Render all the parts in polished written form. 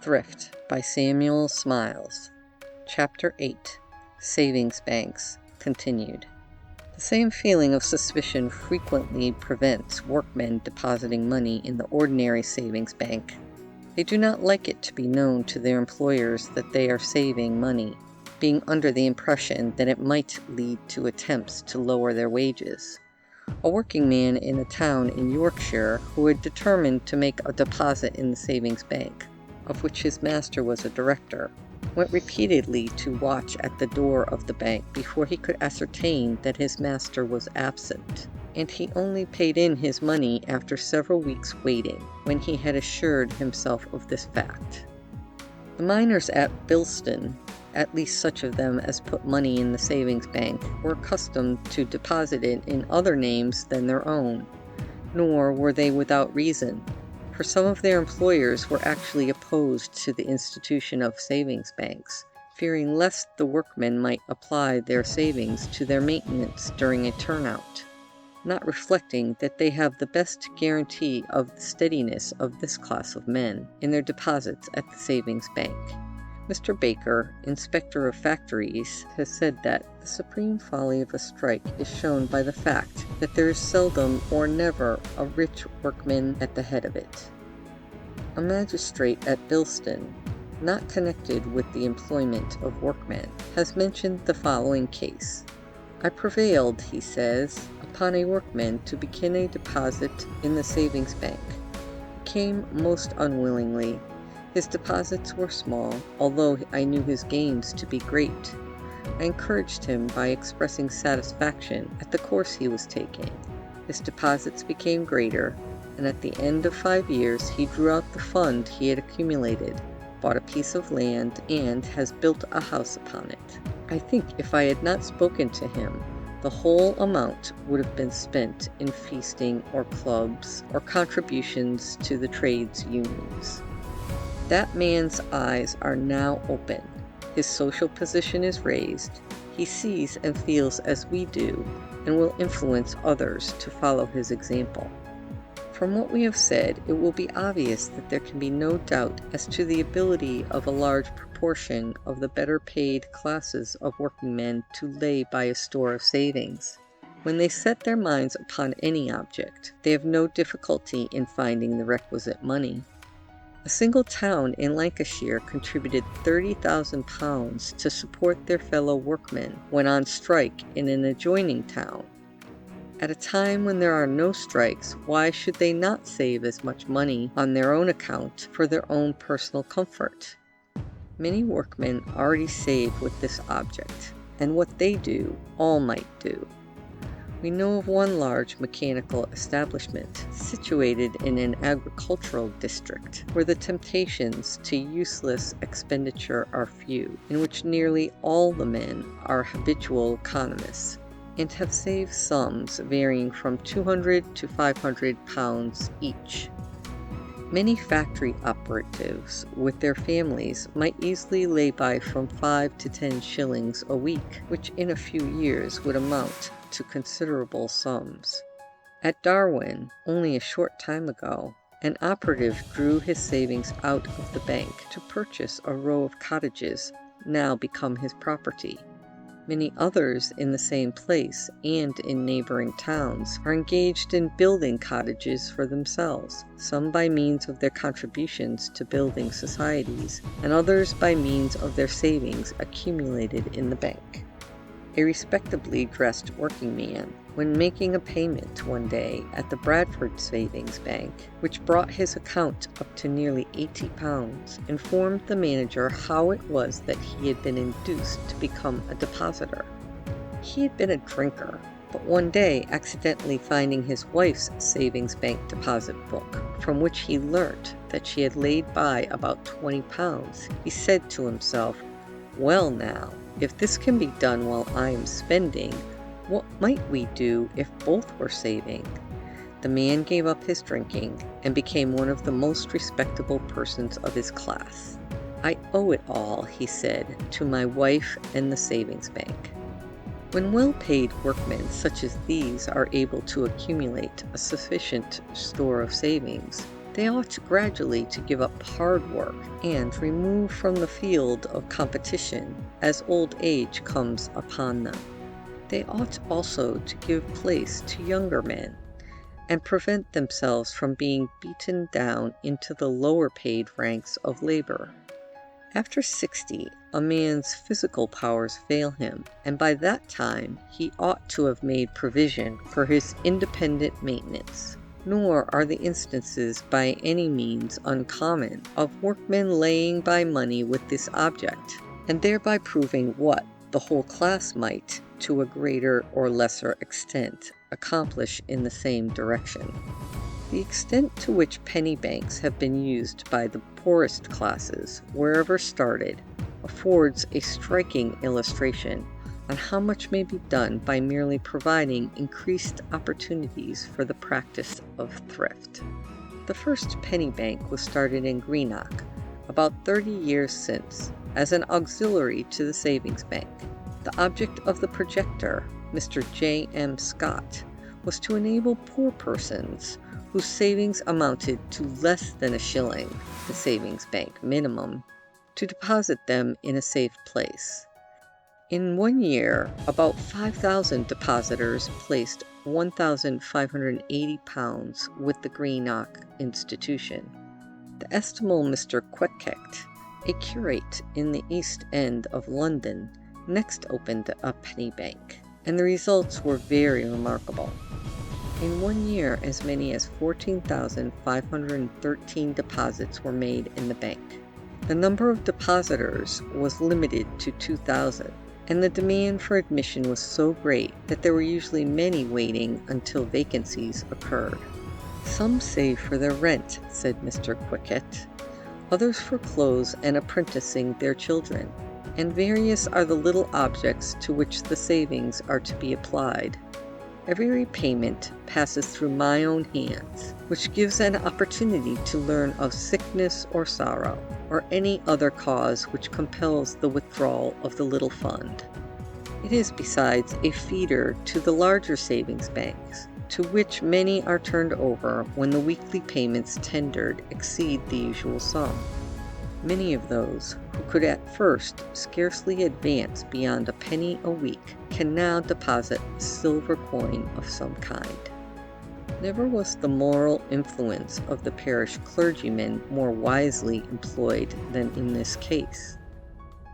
Thrift by Samuel Smiles. Chapter 8. Savings Banks Continued. The same feeling of suspicion frequently prevents workmen depositing money in the ordinary savings bank. They do not like it to be known to their employers that they are saving money, being under the impression that it might lead to attempts to lower their wages. A working man in a town in Yorkshire who had determined to make a deposit in the savings bank, of which his master was a director, went repeatedly to watch at the door of the bank before he could ascertain that his master was absent, and he only paid in his money after several weeks' waiting, when he had assured himself of this fact. The miners at Bilston, at least such of them as put money in the savings bank, were accustomed to deposit it in other names than their own, nor were they without reason, for some of their employers were actually opposed to the institution of savings banks, fearing lest the workmen might apply their savings to their maintenance during a turnout, not reflecting that they have the best guarantee of the steadiness of this class of men in their deposits at the savings bank. Mr. Baker, inspector of factories, has said that the supreme folly of a strike is shown by the fact that there is seldom or never a rich workman at the head of it. A magistrate at Bilston, not connected with the employment of workmen, has mentioned the following case. I prevailed, he says, upon a workman to begin a deposit in the savings bank. He came most unwillingly. His deposits were small, although I knew his gains to be great. I encouraged him by expressing satisfaction at the course he was taking. His deposits became greater, and at the end of 5 years he drew out the fund he had accumulated, bought a piece of land, and has built a house upon it. I think if I had not spoken to him, the whole amount would have been spent in feasting or clubs or contributions to the trades unions. That man's eyes are now open. His social position is raised. He sees and feels as we do, and will influence others to follow his example. From what we have said, it will be obvious that there can be no doubt as to the ability of a large proportion of the better paid classes of working men to lay by a store of savings. When they set their minds upon any object, they have no difficulty in finding the requisite money. A single town in Lancashire contributed £30,000 to support their fellow workmen when on strike in an adjoining town. At a time when there are no strikes, why should they not save as much money on their own account for their own personal comfort? Many workmen already save with this object, and what they do, all might do. We know of one large mechanical establishment situated in an agricultural district where the temptations to useless expenditure are few, in which nearly all the men are habitual economists, and have saved sums varying from £200 to £500 each. Many factory operatives with their families might easily lay by from 5 to 10 shillings a week, which in a few years would amount to considerable sums. At Darwin, only a short time ago, an operative drew his savings out of the bank to purchase a row of cottages now become his property. Many others in the same place and in neighboring towns are engaged in building cottages for themselves, some by means of their contributions to building societies, and others by means of their savings accumulated in the bank. A respectably dressed working man, when making a payment one day at the Bradford Savings Bank, which brought his account up to nearly £80, informed the manager how it was that he had been induced to become a depositor. He had been a drinker, but one day accidentally finding his wife's savings bank deposit book, from which he learnt that she had laid by about £20, he said to himself, "Well now, if this can be done while I am spending, what might we do if both were saving?" The man gave up his drinking and became one of the most respectable persons of his class. "I owe it all," he said, "to my wife and the savings bank." When well-paid workmen such as these are able to accumulate a sufficient store of savings, They ought gradually to give up hard work and remove from the field of competition as old age comes upon them. They ought also to give place to younger men, and prevent themselves from being beaten down into the lower paid ranks of labor. After 60, a man's physical powers fail him, and by that time he ought to have made provision for his independent maintenance. Nor are the instances by any means uncommon of workmen laying by money with this object, and thereby proving what the whole class might, to a greater or lesser extent, accomplish in the same direction. The extent to which penny banks have been used by the poorest classes, wherever started, affords a striking illustration on how much may be done by merely providing increased opportunities for the practice of thrift. The first penny bank was started in Greenock about 30 years since as an auxiliary to the savings bank. The object of the projector, Mr. J.M. Scott, was to enable poor persons whose savings amounted to less than a shilling, the savings bank minimum, to deposit them in a safe place. In 1 year, about 5,000 depositors placed £1,580 with the Greenock institution. The estimable Mr. Ch.8.2, a curate in the East End of London, next opened a penny bank, and the results were very remarkable. In 1 year, as many as 14,513 deposits were made in the bank. The number of depositors was limited to 2,000, and the demand for admission was so great that there were usually many waiting until vacancies occurred. Some save for their rent, said Mr. Ch.8.2, others for clothes and apprenticing their children, and various are the little objects to which the savings are to be applied. Every repayment passes through my own hands, which gives an opportunity to learn of sickness or sorrow, or any other cause which compels the withdrawal of the little fund. It is besides a feeder to the larger savings banks, to which many are turned over when the weekly payments tendered exceed the usual sum. Many of those who could at first scarcely advance beyond a penny a week can now deposit a silver coin of some kind. Never was the moral influence of the parish clergyman more wisely employed than in this case.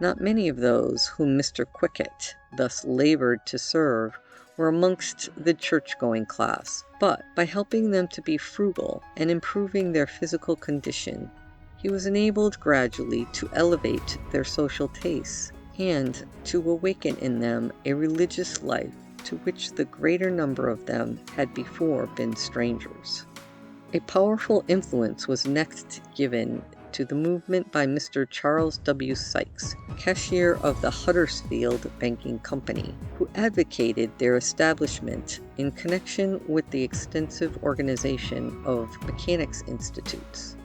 Not many of those whom Mr. Ch.8.2 thus labored to serve were amongst the church-going class, but by helping them to be frugal and improving their physical condition, he was enabled gradually to elevate their social tastes and to awaken in them a religious life to which the greater number of them had before been strangers. A powerful influence was next given to the movement by Mr. Charles W. Sykes, cashier of the Huddersfield Banking Company, who advocated their establishment in connection with the extensive organization of mechanics institutes.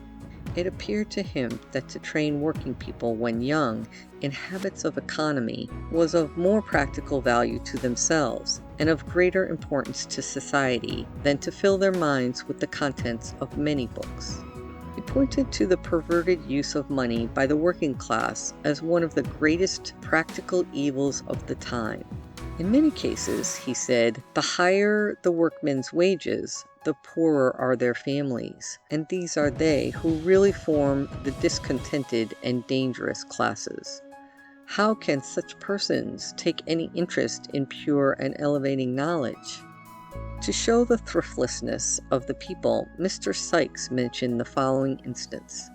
It appeared to him that to train working people when young in habits of economy was of more practical value to themselves and of greater importance to society than to fill their minds with the contents of many books. He pointed to the perverted use of money by the working class as one of the greatest practical evils of the time. In many cases, he said, the higher the workmen's wages, the poorer are their families, and these are they who really form the discontented and dangerous classes. How can such persons take any interest in pure and elevating knowledge? To show the thriftlessness of the people, Mr. Sykes mentioned the following instance.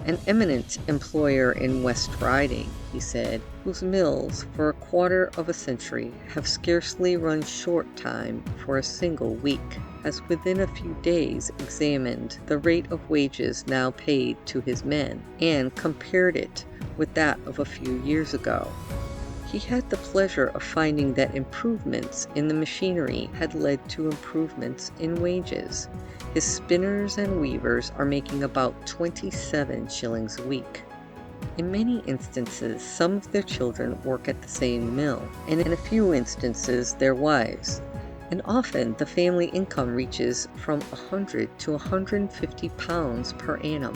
An eminent employer in West Riding, he said, whose mills for a quarter of a century have scarcely run short time for a single week, has within a few days examined the rate of wages now paid to his men, and compared it with that of a few years ago. He had the pleasure of finding that improvements in the machinery had led to improvements in wages. His spinners and weavers are making about 27 shillings a week. In many instances, some of their children work at the same mill, and in a few instances their wives. and often the family income reaches from 100 to 150 pounds per annum.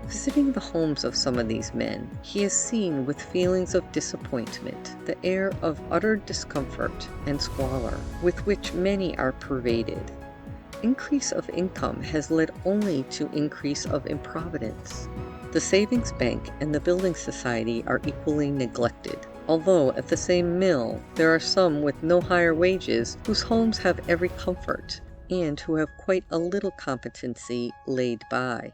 Visiting the homes of some of these men, he is seen with feelings of disappointment, the air of utter discomfort and squalor with which many are pervaded. Increase of income has led only to increase of improvidence. The savings bank and the building society are equally neglected, although at the same mill there are some with no higher wages whose homes have every comfort, and who have quite a little competency laid by.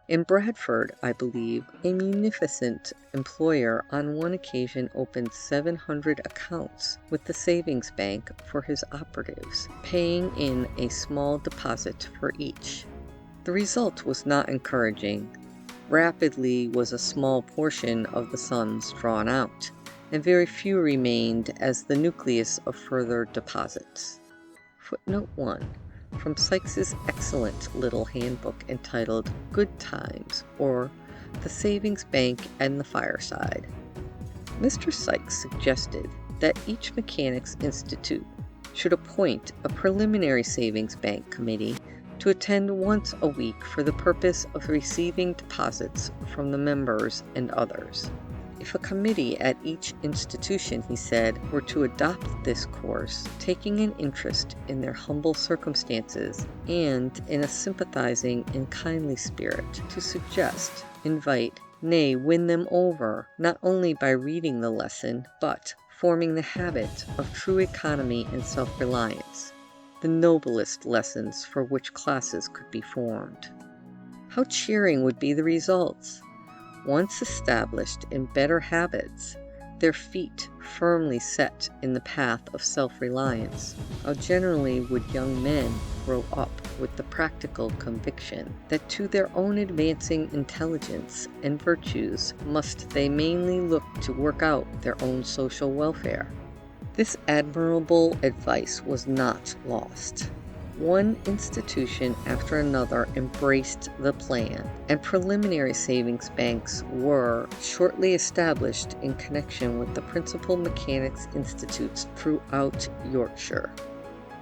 In Bradford, I believe, a munificent employer on one occasion opened 700 accounts with the savings bank for his operatives, paying in a small deposit for each. The result was not encouraging. Rapidly was a small portion of the sums drawn out, and very few remained as the nucleus of further deposits. Footnote 1. From Sykes's excellent little handbook entitled Good Times, or The Savings Bank and the Fireside. Mr. Sykes suggested that each Mechanics' Institute should appoint a preliminary savings bank committee to attend once a week for the purpose of receiving deposits from the members and others. If a committee at each institution, he said, were to adopt this course, taking an interest in their humble circumstances and in a sympathizing and kindly spirit, to suggest, invite, nay, win them over, not only by reading the lesson, but forming the habit of true economy and self-reliance, the noblest lessons for which classes could be formed. How cheering would be the results! Once established in better habits, their feet firmly set in the path of self-reliance, how generally would young men grow up with the practical conviction that to their own advancing intelligence and virtues must they mainly look to work out their own social welfare. This admirable advice was not lost. One institution after another embraced the plan, and preliminary savings banks were shortly established in connection with the principal mechanics institutes throughout Yorkshire.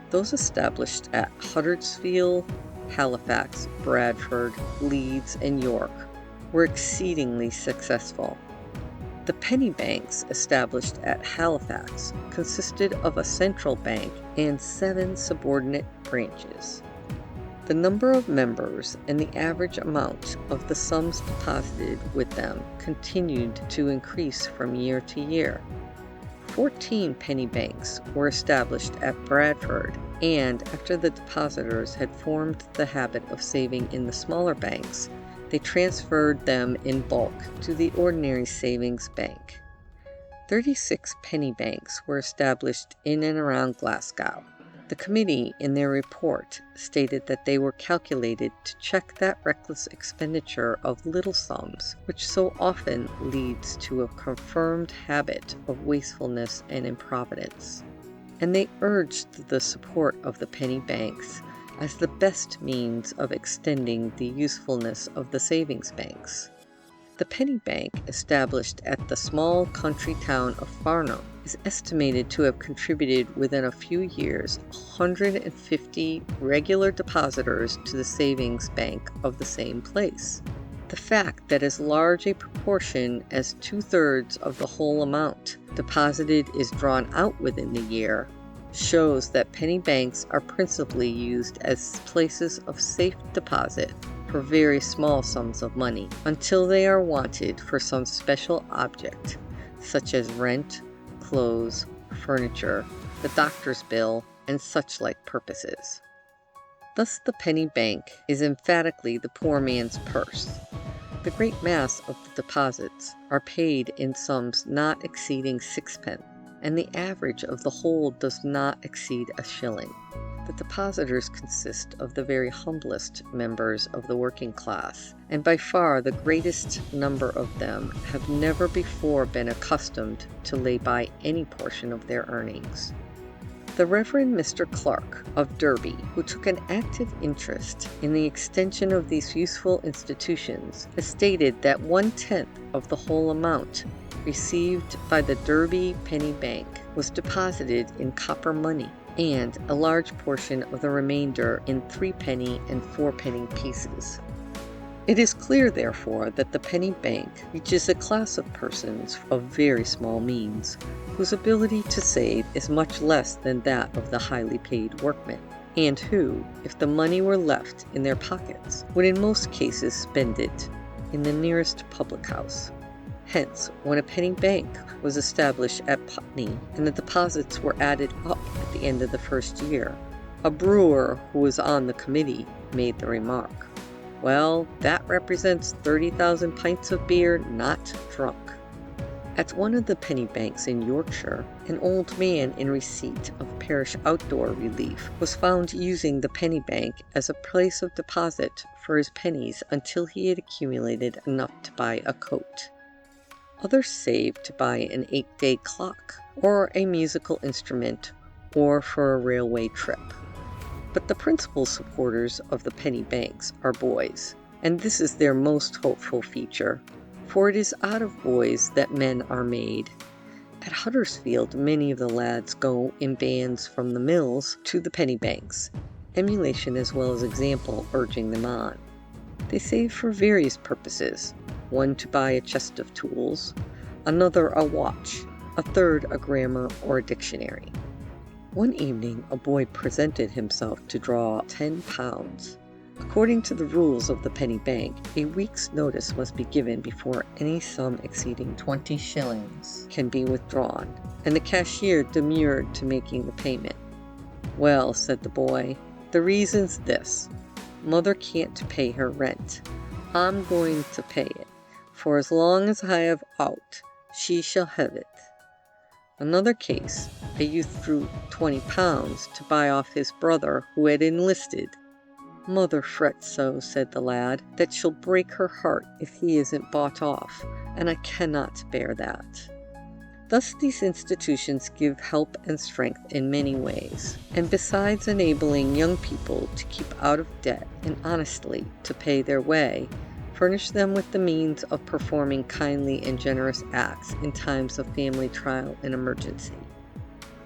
Those established at Huddersfield, Halifax, Bradford, Leeds, and York were exceedingly successful. The penny banks established at Halifax consisted of a central bank and 7 subordinate branches. The number of members and the average amount of the sums deposited with them continued to increase from year to year. 14 penny banks were established at Bradford, and after the depositors had formed the habit of saving in the smaller banks, they transferred them in bulk to the ordinary savings bank. 36 penny banks were established in and around Glasgow. The committee, in their report, stated that they were calculated to check that reckless expenditure of little sums, which so often leads to a confirmed habit of wastefulness and improvidence. And they urged the support of the penny banks as the best means of extending the usefulness of the savings banks. The penny bank, established at the small country town of Farnham, is estimated to have contributed within a few years 150 regular depositors to the savings bank of the same place. The fact that as large a proportion as 2/3 of the whole amount deposited is drawn out within the year shows that penny banks are principally used as places of safe deposit for very small sums of money until they are wanted for some special object, such as rent, clothes, furniture, the doctor's bill, and such like purposes. Thus the penny bank is emphatically the poor man's purse. The great mass of the deposits are paid in sums not exceeding 6d, and the average of the whole does not exceed a shilling. The depositors consist of the very humblest members of the working class, and by far the greatest number of them have never before been accustomed to lay by any portion of their earnings. The Reverend Mr. Clark of Derby, who took an active interest in the extension of these useful institutions, has stated that 1/10 of the whole amount received by the Derby penny bank was deposited in copper money, and a large portion of the remainder in 3-penny and 4-penny pieces. It is clear, therefore, that the penny bank reaches a class of persons of very small means, whose ability to save is much less than that of the highly paid workmen, and who, if the money were left in their pockets, would in most cases spend it in the nearest public house. Hence, when a penny bank was established at Putney and the deposits were added up at the end of the first year, a brewer who was on the committee made the remark, "Well, that represents 30,000 pints of beer not drunk." At one of the penny banks in Yorkshire, an old man in receipt of parish outdoor relief was found using the penny bank as a place of deposit for his pennies until he had accumulated enough to buy a coat. Others saved to buy an 8-day clock, or a musical instrument, or for a railway trip. But the principal supporters of the penny banks are boys, and this is their most hopeful feature, for it is out of boys that men are made. At Huddersfield, many of the lads go in bands from the mills to the penny banks, emulation as well as example urging them on. They save for various purposes, one to buy a chest of tools, another a watch, a third a grammar or a dictionary. One evening a boy presented himself to draw £10. According to the rules of the penny bank, a week's notice must be given before any sum exceeding 20 shillings can be withdrawn, and the cashier demurred to making the payment. "Well," said the boy, "the reason's this. Mother can't pay her rent. I'm going to pay it. For as long as I have aught, she shall have it." Another case, a youth drew £20 to buy off his brother who had enlisted. "Mother frets so," said the lad, "that she'll break her heart if he isn't bought off, and I cannot bear that." Thus these institutions give help and strength in many ways, and besides enabling young people to keep out of debt and honestly to pay their way, furnish them with the means of performing kindly and generous acts in times of family trial and emergency.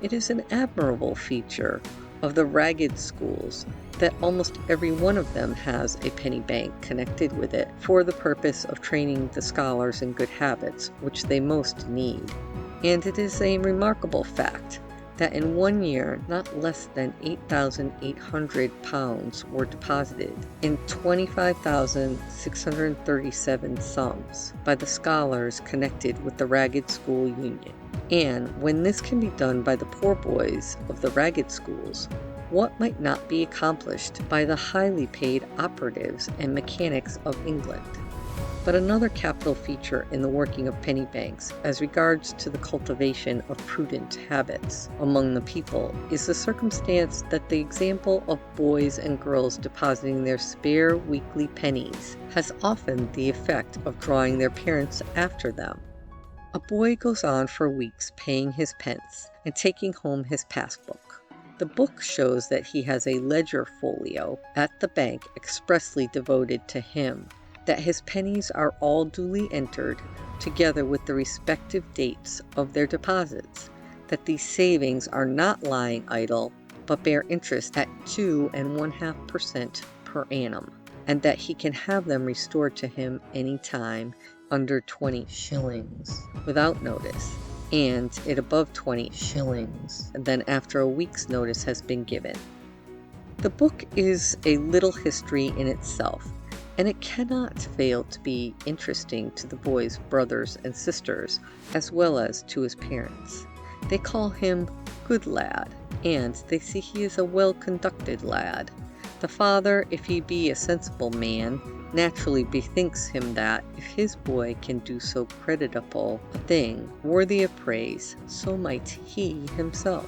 It is an admirable feature of the ragged schools that almost every one of them has a penny bank connected with it for the purpose of training the scholars in good habits which they most need. And it is a remarkable fact that in 1 year not less than £8,800 were deposited in 25,637 sums by the scholars connected with the Ragged School Union. And when this can be done by the poor boys of the ragged schools, what might not be accomplished by the highly paid operatives and mechanics of England? But another capital feature in the working of penny banks as regards to the cultivation of prudent habits among the people is the circumstance that the example of boys and girls depositing their spare weekly pennies has often the effect of drawing their parents after them. A boy goes on for weeks paying his pence and taking home his passbook. The book shows that he has a ledger folio at the bank expressly devoted to him, that his pennies are all duly entered, together with the respective dates of their deposits, that these savings are not lying idle, but bear interest at 2.5% per annum, and that he can have them restored to him any time under 20 shillings without notice, and at above 20 shillings, and then after a week's notice has been given. The book is a little history in itself, and it cannot fail to be interesting to the boy's brothers and sisters, as well as to his parents. They call him "good lad," and they see he is a well-conducted lad. The father, if he be a sensible man, naturally bethinks him that, if his boy can do so creditable a thing, worthy of praise, so might he himself.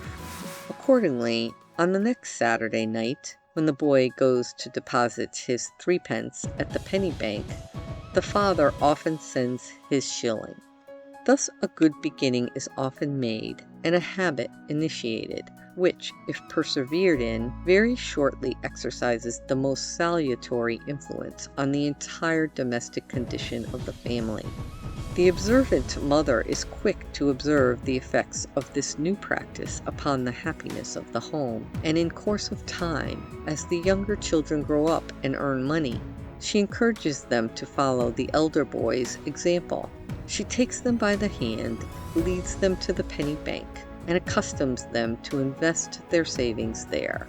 Accordingly, on the next Saturday night, when the boy goes to deposit his 3 pence at the penny bank, the father often sends his shilling. Thus a good beginning is often made, and a habit initiated, which, if persevered in, very shortly exercises the most salutary influence on the entire domestic condition of the family. The observant mother is quick to observe the effects of this new practice upon the happiness of the home, and in course of time, as the younger children grow up and earn money, she encourages them to follow the elder boys' example. She takes them by the hand, leads them to the penny bank, and accustoms them to invest their savings there.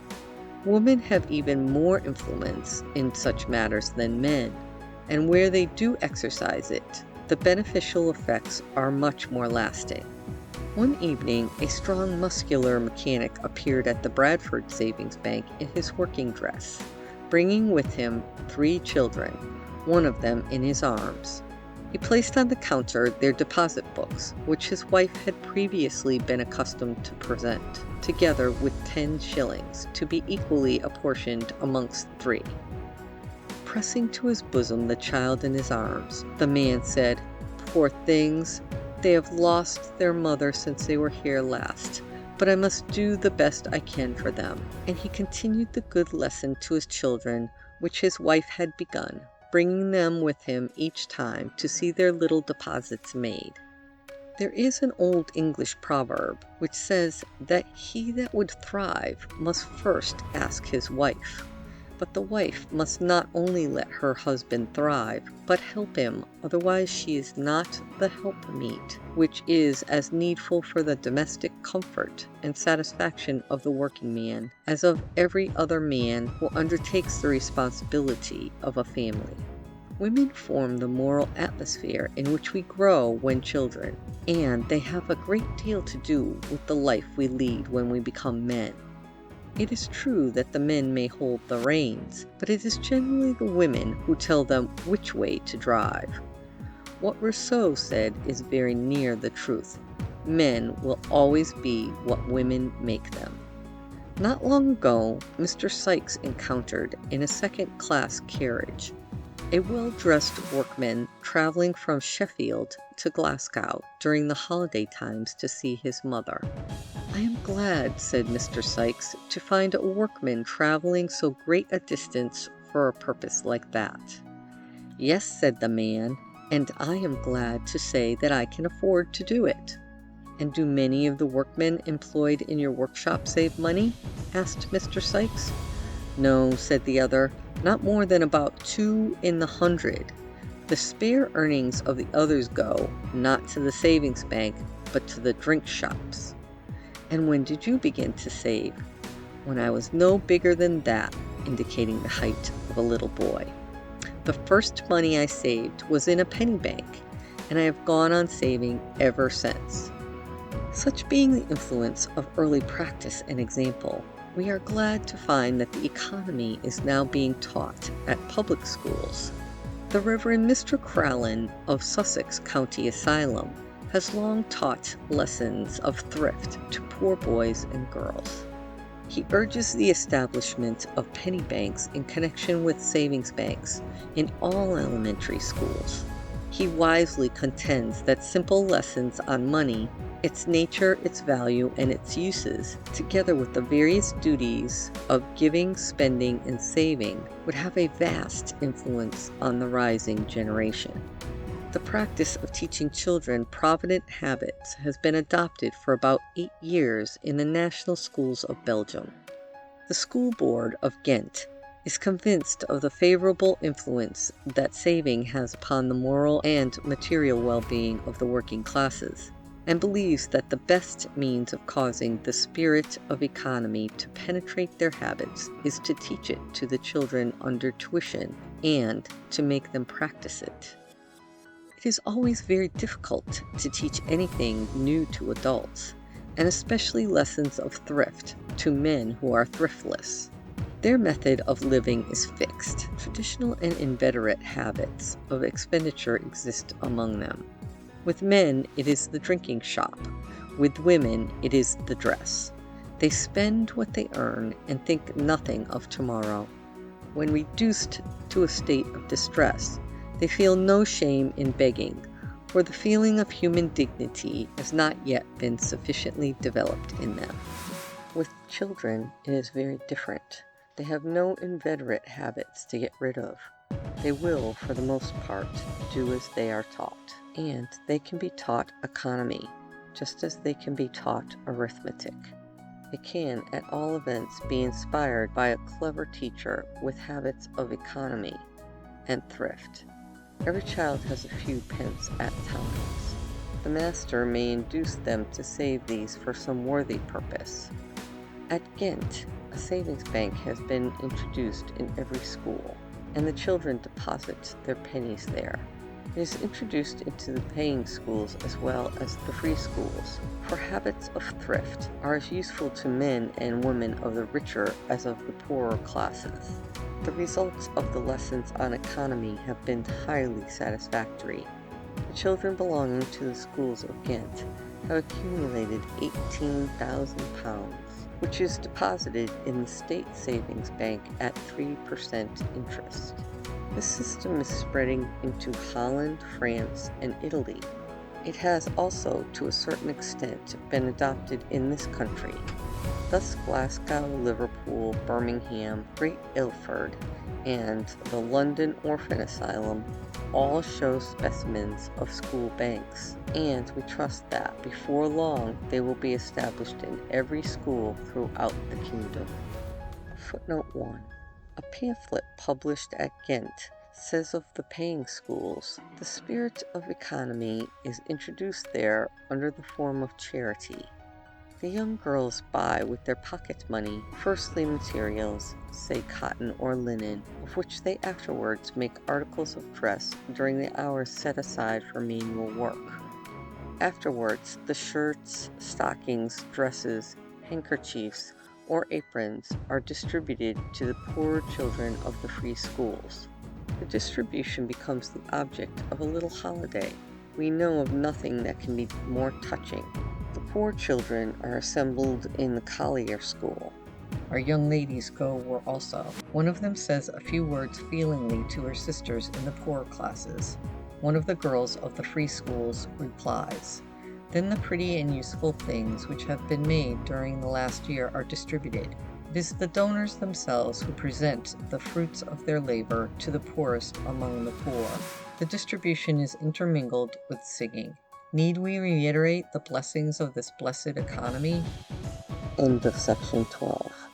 Women have even more influence in such matters than men, and where they do exercise it, the beneficial effects are much more lasting. One evening, a strong, muscular mechanic appeared at the Bradford Savings Bank in his working dress, bringing with him 3 children, one of them in his arms. He placed on the counter their deposit books, which his wife had previously been accustomed to present, together with 10 shillings, to be equally apportioned amongst 3. Pressing to his bosom the child in his arms, the man said, "Poor things, they have lost their mother since they were here last, but I must do the best I can for them." And he continued the good lesson to his children, which his wife had begun, bringing them with him each time to see their little deposits made. There is an old English proverb which says that he that would thrive must first ask his wife. But the wife must not only let her husband thrive, but help him, otherwise she is not the helpmeet, which is as needful for the domestic comfort and satisfaction of the working man as of every other man who undertakes the responsibility of a family. Women form the moral atmosphere in which we grow when children, and they have a great deal to do with the life we lead when we become men. It is true that the men may hold the reins, but it is generally the women who tell them which way to drive. What Rousseau said is very near the truth. Men will always be what women make them. Not long ago, Mr. Sykes encountered, in a second-class carriage, a well-dressed workman traveling from Sheffield to Glasgow during the holiday times to see his mother. "I am glad," said Mr. Sykes, "to find a workman traveling so great a distance for a purpose like that." "Yes," said the man, "and I am glad to say that I can afford to do it." "And do many of the workmen employed in your workshop save money?" asked Mr. Sykes. "No," said the other, "not more than about 2 in the 100. The spare earnings of the others go, not to the savings bank, but to the drink shops." "And when did you begin to save?" "When I was no bigger than that," indicating the height of a little boy. "The first money I saved was in a penny bank, and I have gone on saving ever since." Such being the influence of early practice and example, we are glad to find that the economy is now being taught at public schools. The Reverend Mr. Crallen of Sussex County Asylum has long taught lessons of thrift to poor boys and girls. He urges the establishment of penny banks in connection with savings banks in all elementary schools. He wisely contends that simple lessons on money, its nature, its value, and its uses, together with the various duties of giving, spending, and saving, would have a vast influence on the rising generation. The practice of teaching children provident habits has been adopted for about 8 years in the national schools of Belgium. The School Board of Ghent is convinced of the favorable influence that saving has upon the moral and material well-being of the working classes, and believes that the best means of causing the spirit of economy to penetrate their habits is to teach it to the children under tuition and to make them practice it. It is always very difficult to teach anything new to adults, and especially lessons of thrift to men who are thriftless. Their method of living is fixed. Traditional and inveterate habits of expenditure exist among them. With men, it is the drinking shop. With women, it is the dress. They spend what they earn and think nothing of tomorrow. When reduced to a state of distress, they feel no shame in begging, for the feeling of human dignity has not yet been sufficiently developed in them. With children, it is very different. They have no inveterate habits to get rid of. They will, for the most part, do as they are taught, and they can be taught economy, just as they can be taught arithmetic. They can, at all events, be inspired by a clever teacher with habits of economy and thrift. Every child has a few pence at times. The master may induce them to save these for some worthy purpose. At Ghent, a savings bank has been introduced in every school, and the children deposit their pennies there. It is introduced into the paying schools as well as the free schools, for habits of thrift are as useful to men and women of the richer as of the poorer classes. The results of the lessons on economy have been highly satisfactory. The children belonging to the schools of Ghent have accumulated £18,000, which is deposited in the state savings bank at 3% interest. This system is spreading into Holland, France, and Italy. It has also, to a certain extent, been adopted in this country. Thus Glasgow, Liverpool, Birmingham, Great Ilford, and the London Orphan Asylum all show specimens of school banks, and we trust that before long they will be established in every school throughout the kingdom. Footnote 1. A pamphlet published at Ghent says of the paying schools, the spirit of economy is introduced there under the form of charity. The young girls buy with their pocket money firstly materials, say cotton or linen, of which they afterwards make articles of dress during the hours set aside for manual work. Afterwards, the shirts, stockings, dresses, handkerchiefs, or aprons are distributed to the poorer children of the free schools. The distribution becomes the object of a little holiday. We know of nothing that can be more touching. The poor children are assembled in the collier school. Our young ladies go also. One of them says a few words feelingly to her sisters in the poorer classes. One of the girls of the free schools replies. Then the pretty and useful things which have been made during the last year are distributed. It is the donors themselves who present the fruits of their labor to the poorest among the poor. The distribution is intermingled with singing. Need we reiterate the blessings of this blessed economy? End of section 12.